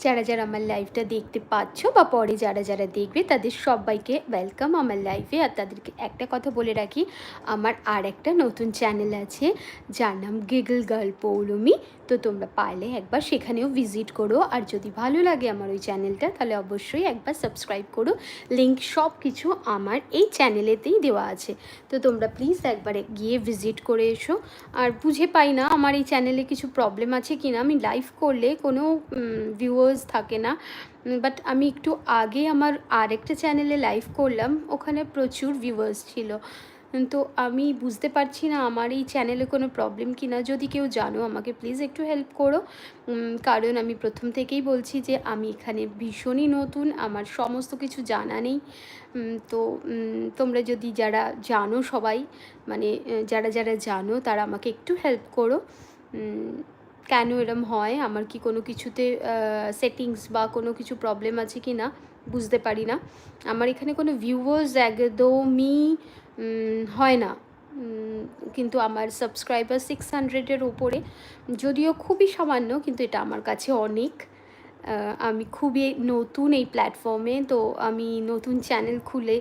যারা যারা আমার লাইভটা দেখতে পাচ্ছ বা পরে যারা যারা দেখবে তাদের সবাইকে ওয়েলকাম আমার লাইভে। আর তাদেরকে একটা কথা বলে রাখি, আমার আর একটা নতুন চ্যানেল আছে যার নাম গিগল গার্ল পৌলমি। তো তোমরা পারলে একবার সেখানেও ভিজিট করো, আর যদি ভালো লাগে আমার ওই চ্যানেলটা তাহলে অবশ্যই একবার সাবস্ক্রাইব করো। লিঙ্ক সব কিছু আমার এই চ্যানেলেতেই দেওয়া আছে, তো তোমরা প্লিজ একবার গিয়ে ভিজিট করে এসো। আর বুঝে পাই না আমার এই চ্যানেলে কিছু প্রবলেম আছে কি না, আমি লাইভ করলে কোনো ভিউয়ার্স থাকে না। বাট আমি একটু আগে আমার আরেকটা চ্যানেলে লাইভ করলাম, ওখানে প্রচুর ভিউয়ার্স ছিল। তো আমি বুঝতে পারছি না আমার এই চ্যানেলে কোনো প্রবলেম কি না। যদি কেউ জানো আমাকে প্লিজ একটু হেল্প করো, কারণ আমি প্রথম থেকেই বলছি যে আমি এখানে ভীষণই নতুন, আমার সমস্ত কিছু জানা নেই। তো তোমরা যদি যারা জানো সবাই, মানে যারা যারা জানো তারা আমাকে একটু হেল্প করো। কেন এরম হয়, আমার কি কোনো কিছুতে সেটিংস বা কোনো কিছু প্রবলেম আছে কি না বুঝতে পারি না। আমার এখানে কোনো ভিউয়ার্স একদমই হয় না, কিন্তু আমার সাবস্ক্রাইবার 600-এর ওপরে, যদিও খুবই সামান্য কিন্তু এটা আমার কাছে অনেক। আমি খুবই নতুন এই প্ল্যাটফর্মে, তো আমি নতুন চ্যানেল খুলে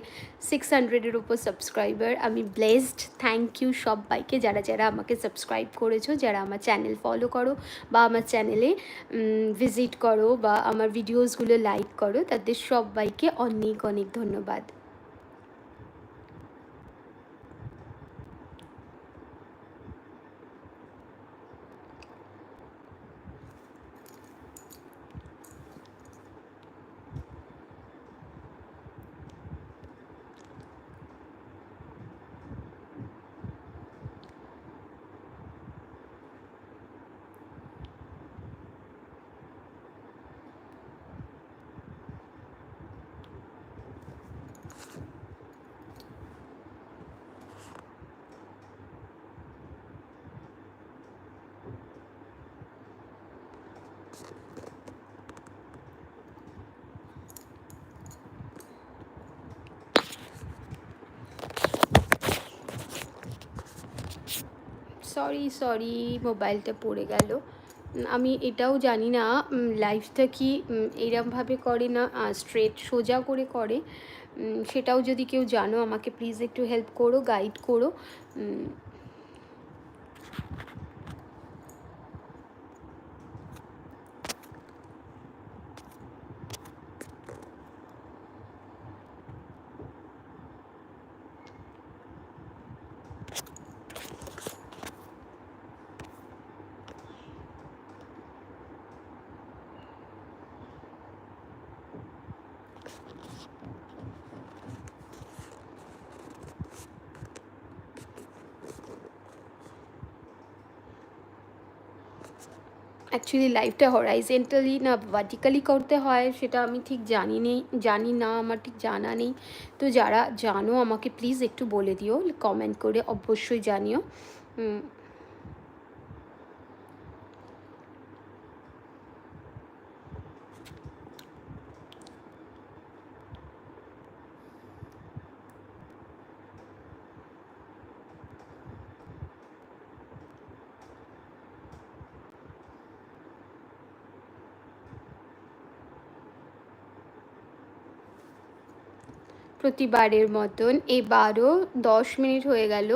600-এর ওপর সাবস্ক্রাইবার, আমি ব্লেসড। থ্যাংক ইউ সবাইকে যারা যারা আমাকে সাবস্ক্রাইব করেছো, যারা আমার চ্যানেল ফলো করো বা আমার চ্যানেলে ভিজিট করো বা আমার ভিডিওসগুলো লাইক করো, তাদের সবাইকে অনেক অনেক ধন্যবাদ। সরি মোবাইলটা পড়ে গেল। আমি এটাও জানি না লাইভটা কি এইরমভাবে করে না স্ট্রেট সোজা করে করে, সেটাও যদি কেউ জানো আমাকে প্লিজ একটু হেল্প করো, গাইড করো। অ্যাকচুয়ালি লাইভটা হরাইজেন্টালি না ভার্টিক্যালি করতে হয় সেটা আমি ঠিক জানি না, আমার ঠিক জানা নেই। তো যারা জানো আমাকে প্লিজ একটু বলে দিও, কমেন্ট করে অবশ্যই জানিও। প্রতিবারের মতন এবারও 10 মিনিট হয়ে গেল।